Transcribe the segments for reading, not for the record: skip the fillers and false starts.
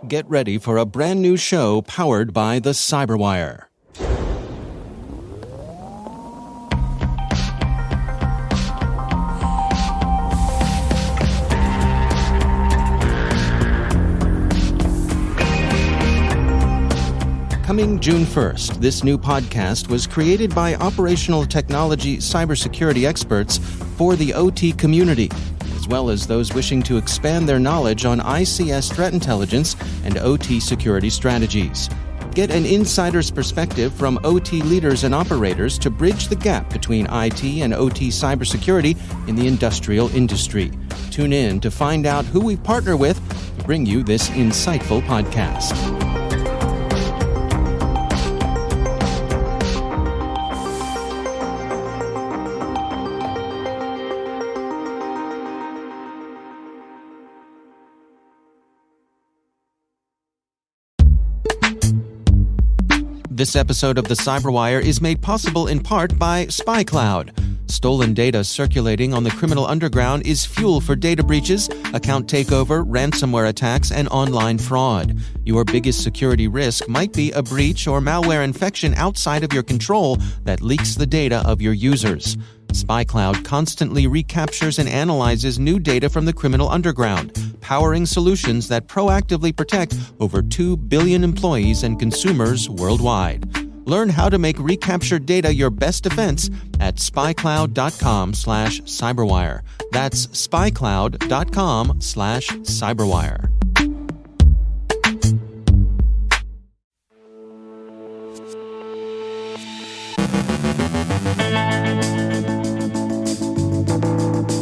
Get ready for a brand new show powered by the CyberWire. Coming June 1st, this new podcast was created by operational technology cybersecurity experts for the OT community, as well as those wishing to expand their knowledge on ICS threat intelligence and OT security strategies. Get an insider's perspective from OT leaders and operators to bridge the gap between IT and OT cybersecurity in the industrial industry. Tune in to find out who we partner with to bring you this insightful podcast. This episode of the CyberWire is made possible in part by SpyCloud. Stolen data circulating on the criminal underground is fuel for data breaches, account takeover, ransomware attacks, and online fraud. Your biggest security risk might be a breach or malware infection outside of your control that leaks the data of your users. SpyCloud constantly recaptures and analyzes new data from the criminal underground, powering solutions that proactively protect over 2 billion employees and consumers worldwide. Learn how to make recaptured data your best defense at spycloud.com/cyberwire. That's spycloud.com/cyberwire.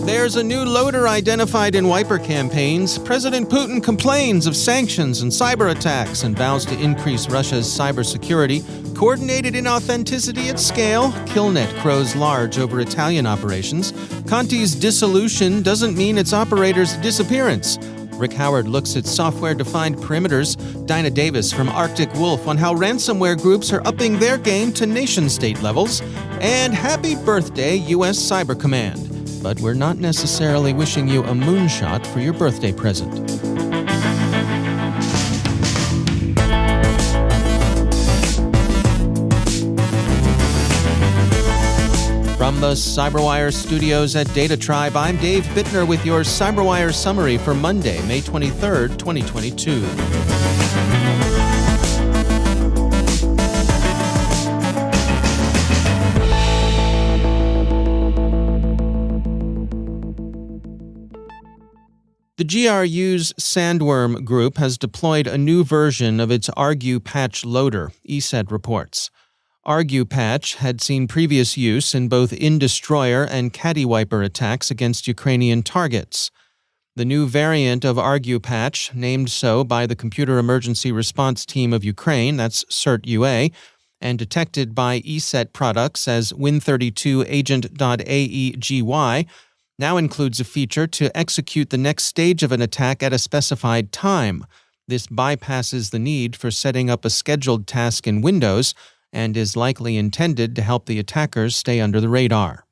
There's a new loader identified in wiper campaigns. President Putin complains of sanctions and cyber attacks and vows to increase Russia's cybersecurity. Coordinated inauthenticity at scale. Killnet crows large over Italian operations. Conti's dissolution doesn't mean its operators' disappearance. Rick Howard looks at software-defined perimeters. Dinah Davis from Arctic Wolf on how ransomware groups are upping their game to nation-state levels. And happy birthday, U.S. Cyber Command. But we're not necessarily wishing you a moonshot for your birthday present. From the CyberWire studios at Data Tribe, I'm Dave Bittner with your CyberWire summary for Monday, May 23rd, 2022. The GRU's Sandworm group has deployed a new version of its ArguePatch loader, ESET reports. ArguePatch had seen previous use in both in-destroyer and caddy-wiper attacks against Ukrainian targets. The new variant of ArguePatch, named so by the Computer Emergency Response Team of Ukraine, that's CERT-UA, and detected by ESET products as Win32 Agent.aegY, now includes a feature to execute the next stage of an attack at a specified time. This bypasses the need for setting up a scheduled task in Windows and is likely intended to help the attackers stay under the radar.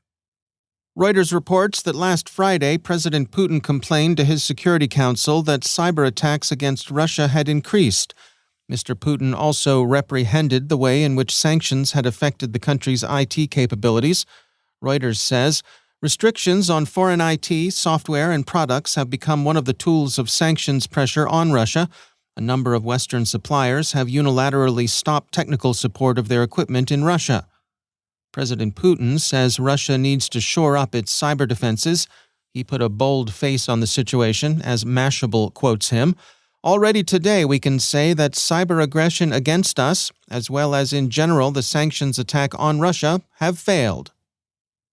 Reuters reports that last Friday, President Putin complained to his Security Council that cyber attacks against Russia had increased. Mr. Putin also reprehended the way in which sanctions had affected the country's IT capabilities. Reuters says, restrictions on foreign IT, software, and products have become one of the tools of sanctions pressure on Russia. A number of Western suppliers have unilaterally stopped technical support of their equipment in Russia. President Putin says Russia needs to shore up its cyber defenses. He put a bold face on the situation, as Mashable quotes him. Already today, we can say that cyber aggression against us, as well as in general the sanctions attack on Russia, have failed.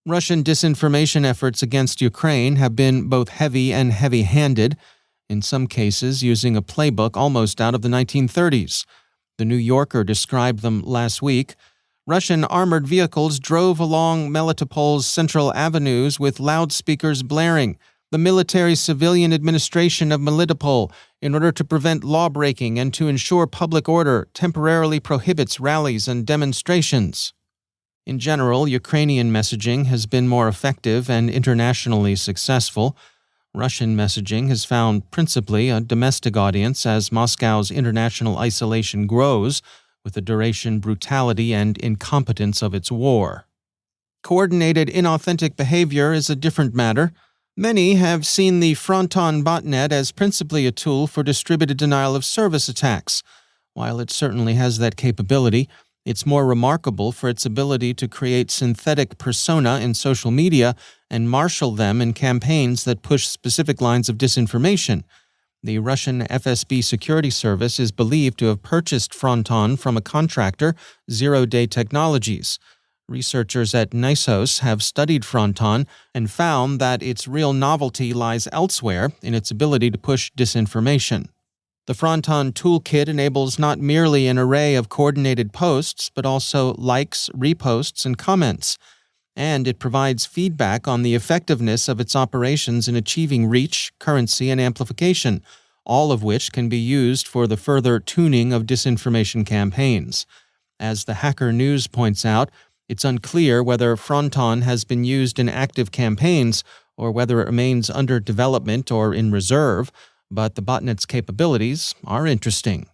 Russian disinformation efforts against Ukraine have been both heavy and heavy-handed, in some cases using a playbook almost out of the 1930s. The New Yorker described them last week. Russian armored vehicles drove along Melitopol's central avenues with loudspeakers blaring. The military-civilian administration of Melitopol, in order to prevent law-breaking and to ensure public order, temporarily prohibits rallies and demonstrations. In general, Ukrainian messaging has been more effective and internationally successful. Russian messaging has found principally a domestic audience as Moscow's international isolation grows with the duration, brutality, and incompetence of its war. Coordinated inauthentic behavior is a different matter. Many have seen the Fronton botnet as principally a tool for distributed denial-of-service attacks. While it certainly has that capability, it's more remarkable for its ability to create synthetic persona in social media and marshal them in campaigns that push specific lines of disinformation. The Russian FSB security service is believed to have purchased Fronton from a contractor, Zero Day Technologies. Researchers at Nisos have studied Fronton and found that its real novelty lies elsewhere in its ability to push disinformation. The Fronton toolkit enables not merely an array of coordinated posts, but also likes, reposts, and comments. And it provides feedback on the effectiveness of its operations in achieving reach, currency, and amplification, all of which can be used for the further tuning of disinformation campaigns. As the Hacker News points out, it's unclear whether Fronton has been used in active campaigns or whether it remains under development or in reserve, but the botnet's capabilities are interesting.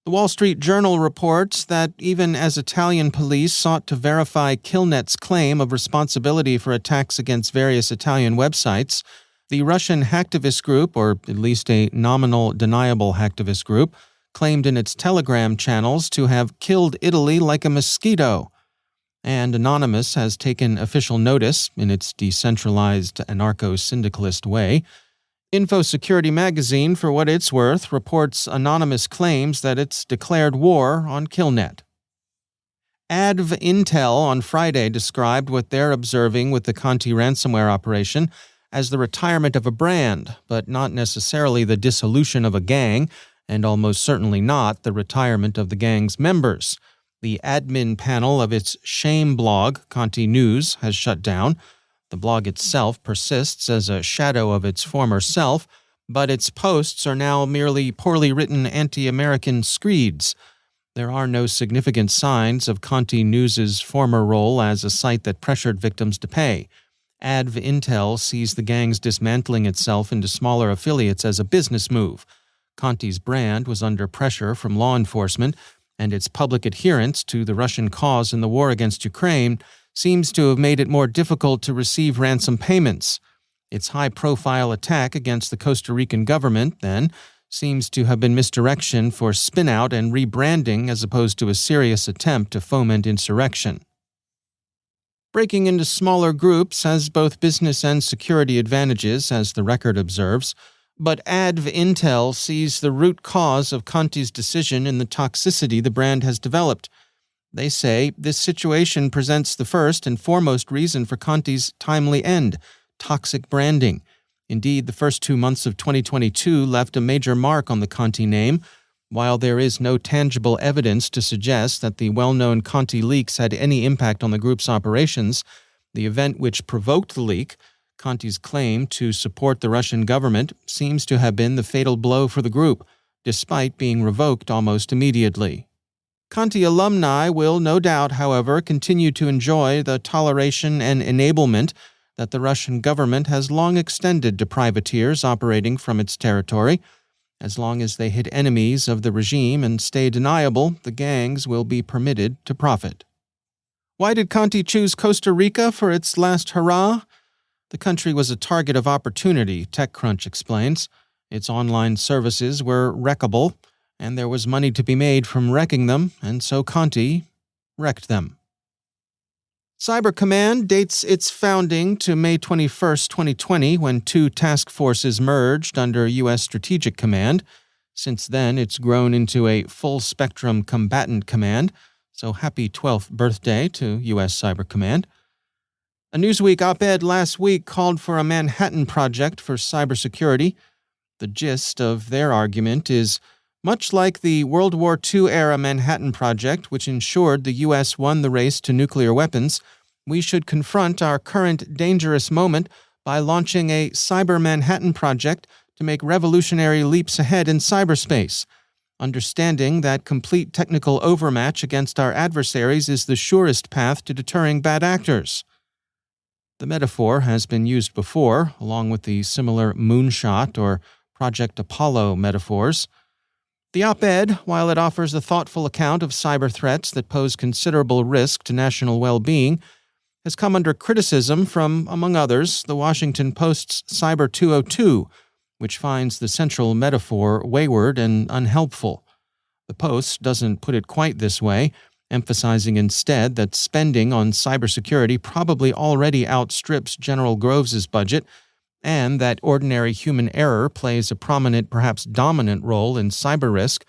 The Wall Street Journal reports that even as Italian police sought to verify Killnet's claim of responsibility for attacks against various Italian websites, the Russian hacktivist group, or at least a nominal deniable hacktivist group, claimed in its Telegram channels to have killed Italy like a mosquito. And Anonymous has taken official notice in its decentralized anarcho-syndicalist way. InfoSecurity magazine, for what it's worth, reports Anonymous claims that it's declared war on Killnet. AdvIntel on Friday described what they're observing with the Conti ransomware operation as the retirement of a brand, but not necessarily the dissolution of a gang, and almost certainly not the retirement of the gang's members. The admin panel of its shame blog, Conti News, has shut down. The blog itself persists as a shadow of its former self, but its posts are now merely poorly written anti-American screeds. There are no significant signs of Conti News's former role as a site that pressured victims to pay. AdvIntel sees the gang's dismantling itself into smaller affiliates as a business move. Conti's brand was under pressure from law enforcement, and its public adherence to the Russian cause in the war against Ukraine seems to have made it more difficult to receive ransom payments. Its high-profile attack against the Costa Rican government, then, seems to have been misdirection for spin-out and rebranding as opposed to a serious attempt to foment insurrection. Breaking into smaller groups has both business and security advantages, as the record observes, but AdvIntel sees the root cause of Conti's decision in the toxicity the brand has developed. They say this situation presents the first and foremost reason for Conti's timely end, toxic branding. Indeed, the first 2 months of 2022 left a major mark on the Conti name. While there is no tangible evidence to suggest that the well-known Conti leaks had any impact on the group's operations, the event which provoked the leak, Conti's claim to support the Russian government, seems to have been the fatal blow for the group, despite being revoked almost immediately. Conti alumni will no doubt, however, continue to enjoy the toleration and enablement that the Russian government has long extended to privateers operating from its territory. As long as they hit enemies of the regime and stay deniable, the gangs will be permitted to profit. Why did Conti choose Costa Rica for its last hurrah? The country was a target of opportunity, TechCrunch explains. Its online services were wreckable, and there was money to be made from wrecking them, and so Conti wrecked them. Cyber Command dates its founding to May 21, 2020, when 2 task forces merged under U.S. Strategic Command. Since then, it's grown into a full-spectrum combatant command, so happy 12th birthday to U.S. Cyber Command. A Newsweek op-ed last week called for a Manhattan Project for cybersecurity. The gist of their argument is, much like the World War II-era Manhattan Project, which ensured the U.S. won the race to nuclear weapons, we should confront our current dangerous moment by launching a Cyber Manhattan Project to make revolutionary leaps ahead in cyberspace, understanding that complete technical overmatch against our adversaries is the surest path to deterring bad actors. The metaphor has been used before, along with the similar moonshot or Project Apollo metaphors. The op-ed, while it offers a thoughtful account of cyber threats that pose considerable risk to national well-being, has come under criticism from, among others, the Washington Post's Cyber 202, which finds the central metaphor wayward and unhelpful. The Post doesn't put it quite this way, emphasizing instead that spending on cybersecurity probably already outstrips General Groves's budget, and that ordinary human error plays a prominent, perhaps dominant role in cyber risk.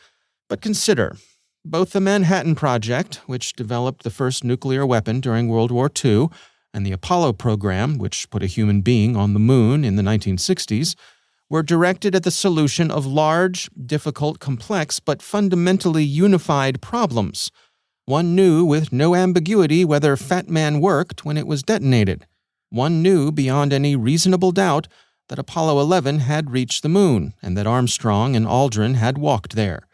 But consider, both the Manhattan Project, which developed the first nuclear weapon during World War II, and the Apollo program, which put a human being on the moon in the 1960s, were directed at the solution of large, difficult, complex, but fundamentally unified problems. One knew with no ambiguity whether Fat Man worked when it was detonated. One knew beyond any reasonable doubt that Apollo 11 had reached the moon and that Armstrong and Aldrin had walked there.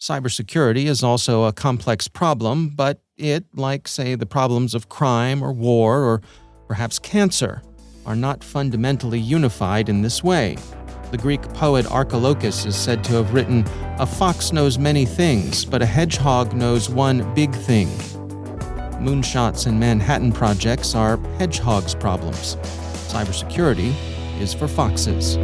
Cybersecurity is also a complex problem, but it, like, say, the problems of crime or war or perhaps cancer, are not fundamentally unified in this way. The Greek poet Archilochus is said to have written, "A fox knows many things, but a hedgehog knows one big thing." Moonshots and Manhattan projects are hedgehogs' problems. Cybersecurity is for foxes.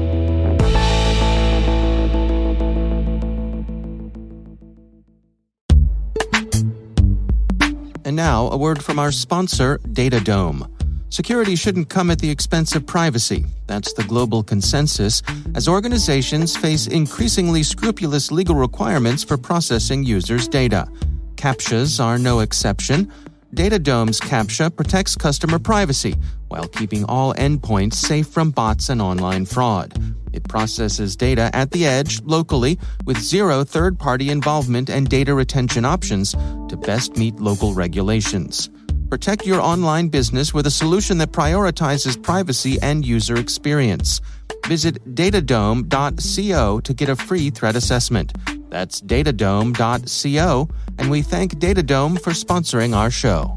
And now, a word from our sponsor, Datadome. Security shouldn't come at the expense of privacy. That's the global consensus as organizations face increasingly scrupulous legal requirements for processing users' data. CAPTCHAs are no exception. Datadome's CAPTCHA protects customer privacy while keeping all endpoints safe from bots and online fraud. It processes data at the edge, locally, with zero third-party involvement and data retention options to best meet local regulations. Protect your online business with a solution that prioritizes privacy and user experience. Visit datadome.co to get a free threat assessment. That's datadome.co, and we thank Datadome for sponsoring our show.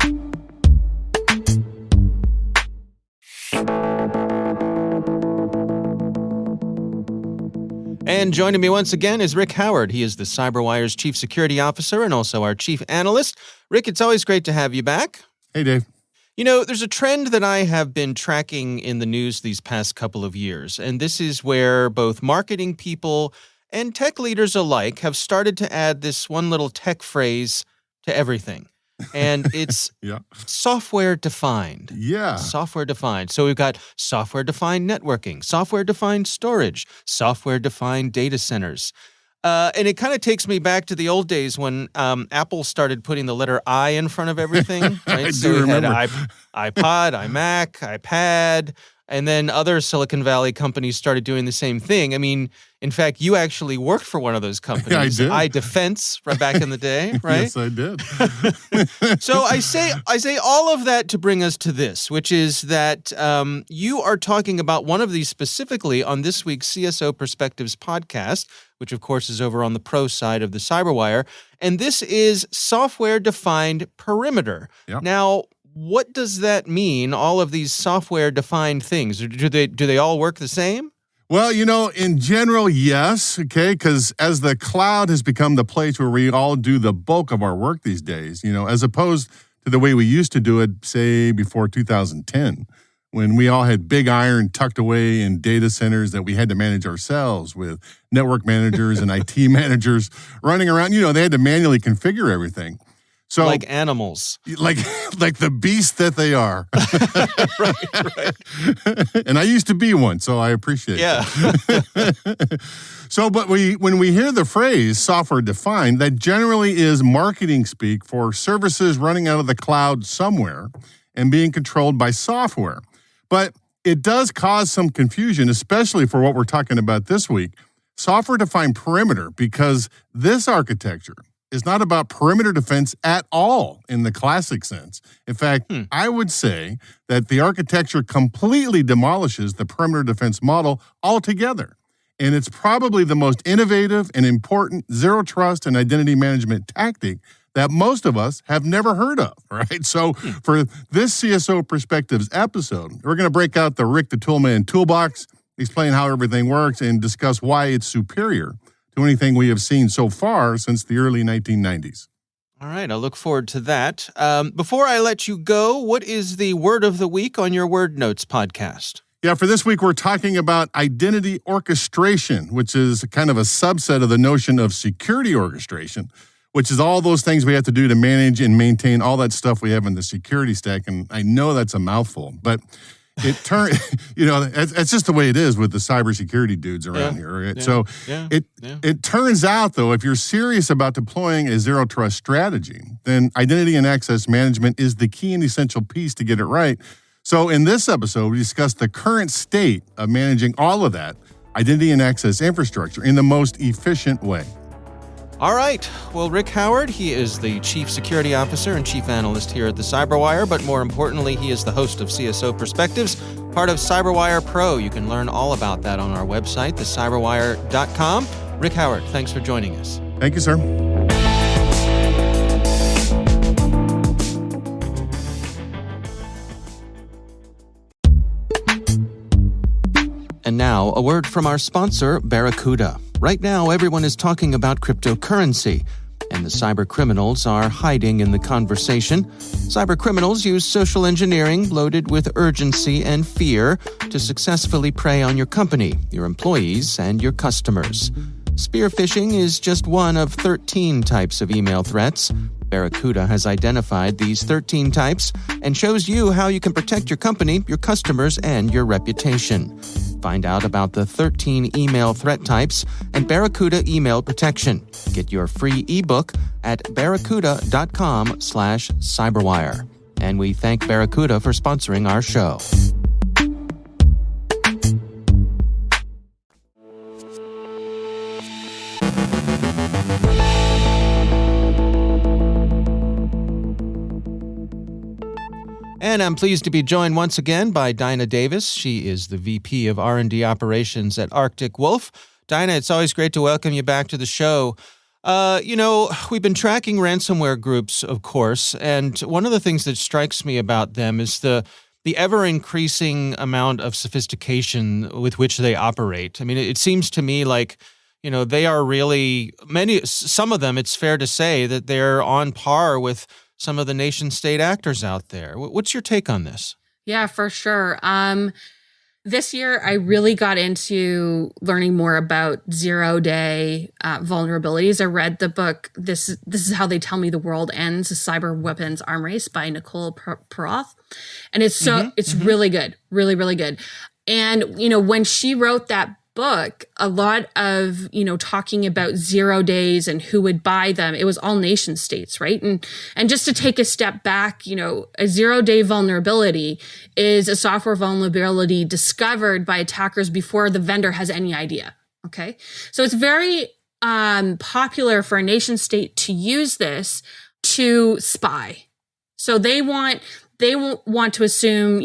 And joining me once again is Rick Howard. He is the CyberWire's Chief Security Officer and also our Chief Analyst. Rick, it's always great to have you back. Hey, Dave. You know, there's a trend that I have been tracking in the news these past couple of years, and this is where both marketing people and tech leaders alike have started to add this one little tech phrase to everything. And it's software-defined. Yeah. Software-defined. So we've got software-defined networking, software-defined storage, software-defined data centers. And it kind of takes me back to the old days when Apple started putting the letter I in front of everything. Right? I So do we remember. had iPod, iMac, iPad, and then other Silicon Valley companies started doing the same thing. I mean, in fact, you actually worked for one of those companies. Yeah, I did. iDefense from back in the day, right? Yes, I did. So I say all of that to bring us to this, which is that you are talking about one of these specifically on this week's CSO Perspectives podcast, which of course is over on the pro side of the CyberWire, and this is software-defined perimeter. Yep. Now, what does that mean, all of these software-defined things? Do they all work the same? Well, you know, in general, yes, okay, because as the cloud has become the place where we all do the bulk of our work these days, you know, as opposed to the way we used to do it, say, before 2010, when we all had big iron tucked away in data centers that we had to manage ourselves with network managers and IT managers running around. You know, they had to manually configure everything. So, like animals. Like the beasts that they are. Right. And I used to be one, so I appreciate it. So, but when we hear the phrase software defined, that generally is marketing speak for services running out of the cloud somewhere and being controlled by software. But it does cause some confusion, especially for what we're talking about this week, software defined perimeter, because this architecture is not about perimeter defense at all in the classic sense. In fact, I would say that the architecture completely demolishes the perimeter defense model altogether. And it's probably the most innovative and important zero trust and identity management tactic that most of us have never heard of, right? So for this CSO Perspectives episode, we're going to break out the Rick the Toolman toolbox, explain how everything works, and discuss why it's superior to anything we have seen so far since the early 1990s. All right, I look forward to that. Before I let you go, what is the word of the week on your Word Notes podcast? Yeah, for this week, we're talking about identity orchestration, which is kind of a subset of the notion of security orchestration, which is all those things we have to do to manage and maintain all that stuff we have in the security stack. And I know that's a mouthful, but it turns, it's just the way it is with the cybersecurity dudes around here. Right? So it turns out, though, if you're serious about deploying a zero trust strategy, then identity and access management is the key and essential piece to get it right. So in this episode, we discuss the current state of managing all of that identity and access infrastructure in the most efficient way. All right. Well, Rick Howard, he is the Chief Security Officer and Chief Analyst here at the CyberWire, but more importantly, he is the host of CSO Perspectives, part of CyberWire Pro. You can learn all about that on our website, thecyberwire.com. Rick Howard, thanks for joining us. Thank you, sir. And now, a word from our sponsor, Barracuda. Right now, everyone is talking about cryptocurrency, and the cyber criminals are hiding in the conversation. Cyber criminals use social engineering loaded with urgency and fear to successfully prey on your company, your employees, and your customers. Spear phishing is just one of 13 types of email threats. Barracuda has identified these 13 types and shows you how you can protect your company, your customers, and your reputation. Find out about the 13 email threat types and Barracuda email protection. Get your free ebook at barracuda.com/cyberwire. And we thank Barracuda for sponsoring our show. And I'm pleased to be joined once again by Dinah Davis. She is the VP of R&D Operations at Arctic Wolf. Dinah, it's always great to welcome you back to the show. We've been tracking ransomware groups, of course, and one of the things that strikes me about them is the ever-increasing amount of sophistication with which they operate. I mean, it seems to me like, they are really, some of them, it's fair to say that they're on par with some of the nation-state actors out there. What's your take on this? Yeah, for sure. This year, I really got into learning more about zero-day vulnerabilities. I read the book, This is How They Tell Me the World Ends, a Cyber Weapons Arm Race by Nicole Peroth. And it's really good, really, really good. And, when she wrote that book, a lot of, talking about 0 days and who would buy them, it was all nation states, right? And just to take a step back, a 0-day vulnerability is a software vulnerability discovered by attackers before the vendor has any idea, okay? So it's very popular for a nation state to use this to spy. So they won't want to assume,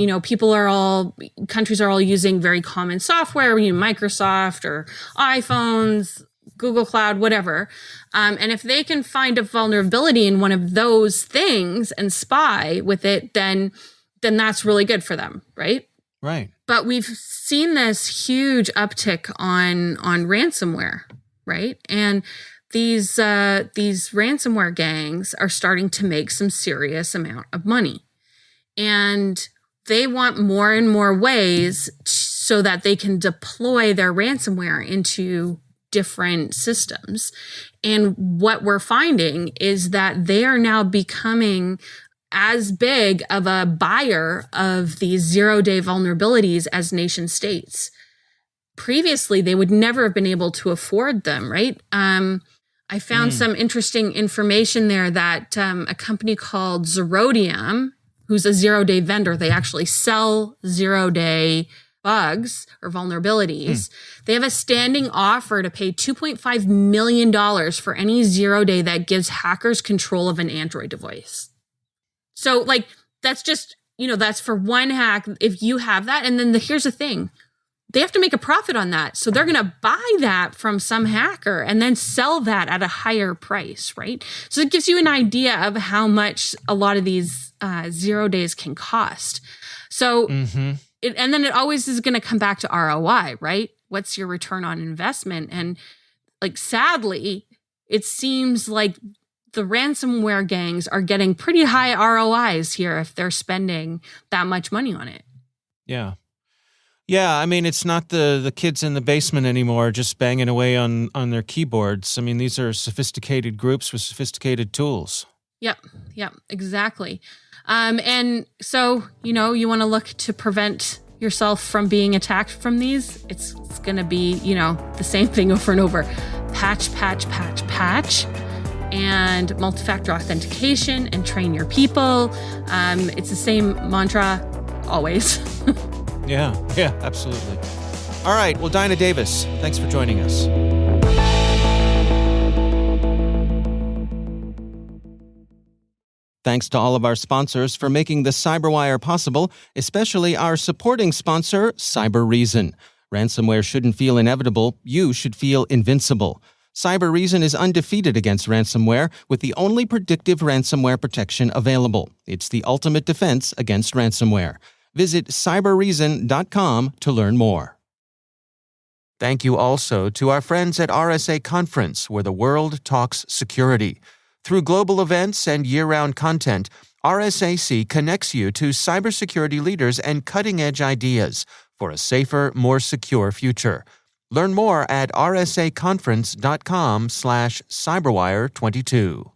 countries are all using very common software, Microsoft or iPhones, Google Cloud, whatever. And if they can find a vulnerability in one of those things and spy with it, then that's really good for them, right? Right. But we've seen this huge uptick on ransomware, right? And these ransomware gangs are starting to make some serious amount of money. And they want more and more ways so that they can deploy their ransomware into different systems. And what we're finding is that they are now becoming as big of a buyer of these 0-day vulnerabilities as nation states. Previously, they would never have been able to afford them, right? I found some interesting information there that a company called Zerodium, who's a 0-day vendor, they actually sell 0-day bugs or vulnerabilities. They have a standing offer to pay $2.5 million for any 0-day that gives hackers control of an Android device. So that's just, that's for one hack if you have that. And then here's the thing. they have to make a profit on that. So they're going to buy that from some hacker and then sell that at a higher price, right? So it gives you an idea of how much a lot of these 0 days can cost. So, and then it always is going to come back to ROI, right? What's your return on investment? And like, sadly, it seems like the ransomware gangs are getting pretty high ROIs here if they're spending that much money on it. Yeah. Yeah, I mean, it's not the kids in the basement anymore just banging away on their keyboards. I mean, these are sophisticated groups with sophisticated tools. Yep, exactly. And so, you want to look to prevent yourself from being attacked from these. It's going to be, the same thing over and over. Patch, and multi-factor authentication, and train your people. It's the same mantra always. Yeah, absolutely. All right, well, Dinah Davis, thanks for joining us. Thanks to all of our sponsors for making the CyberWire possible, especially our supporting sponsor, CyberReason. Ransomware shouldn't feel inevitable. You should feel invincible. CyberReason is undefeated against ransomware with the only predictive ransomware protection available. It's the ultimate defense against ransomware. Visit cyberreason.com to learn more. Thank you also to our friends at RSA Conference, where the world talks security. Through global events and year-round content, RSAC connects you to cybersecurity leaders and cutting-edge ideas for a safer, more secure future. Learn more at rsaconference.com/cyberwire22.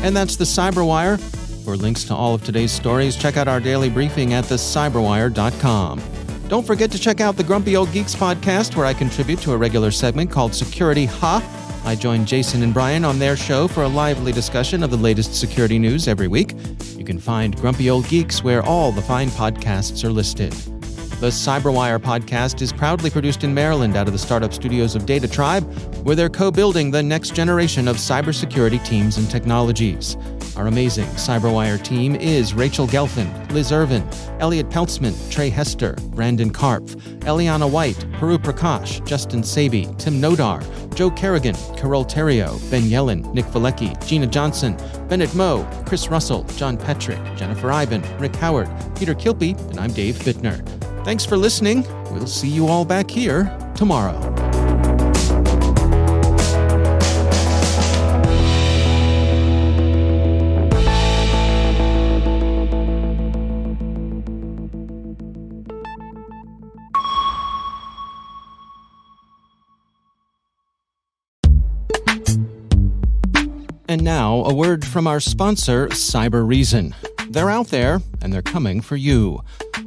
And that's the CyberWire. For links to all of today's stories, check out our daily briefing at thecyberwire.com. Don't forget to check out the Grumpy Old Geeks podcast, where I contribute to a regular segment called Security Ha. I join Jason and Brian on their show for a lively discussion of the latest security news every week. You can find Grumpy Old Geeks where all the fine podcasts are listed. The CyberWire podcast is proudly produced in Maryland out of the startup studios of Data Tribe, where they're co-building the next generation of cybersecurity teams and technologies. Our amazing CyberWire team is Rachel Gelfand, Liz Irvin, Elliot Peltzman, Trey Hester, Brandon Karpf, Eliana White, Paru Prakash, Justin Sabi, Tim Nodar, Joe Kerrigan, Carol Terrio, Ben Yellen, Nick Valecki, Gina Johnson, Bennett Moe, Chris Russell, John Petrick, Jennifer Iben, Rick Howard, Peter Kilpie, and I'm Dave Bittner. Thanks for listening. We'll see you all back here tomorrow. And now, a word from our sponsor, CyberReason. They're out there, and they're coming for you.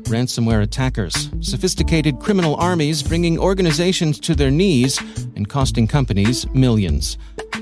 Ransomware attackers, sophisticated criminal armies bringing organizations to their knees and costing companies millions.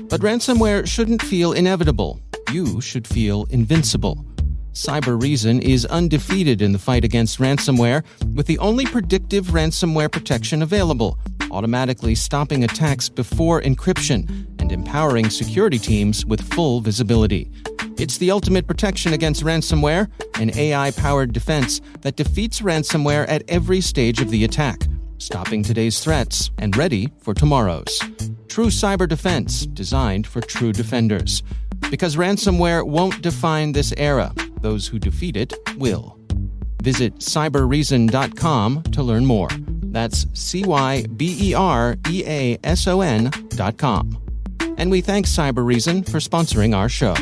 But ransomware shouldn't feel inevitable. You should feel invincible. CyberReason is undefeated in the fight against ransomware with the only predictive ransomware protection available, automatically stopping attacks before encryption and empowering security teams with full visibility. It's the ultimate protection against ransomware, an AI-powered defense that defeats ransomware at every stage of the attack, stopping today's threats and ready for tomorrow's. True cyber defense designed for true defenders. Because ransomware won't define this era, those who defeat it will. Visit cyberreason.com to learn more. That's CYBEREASON.com. And we thank CyberReason for sponsoring our show.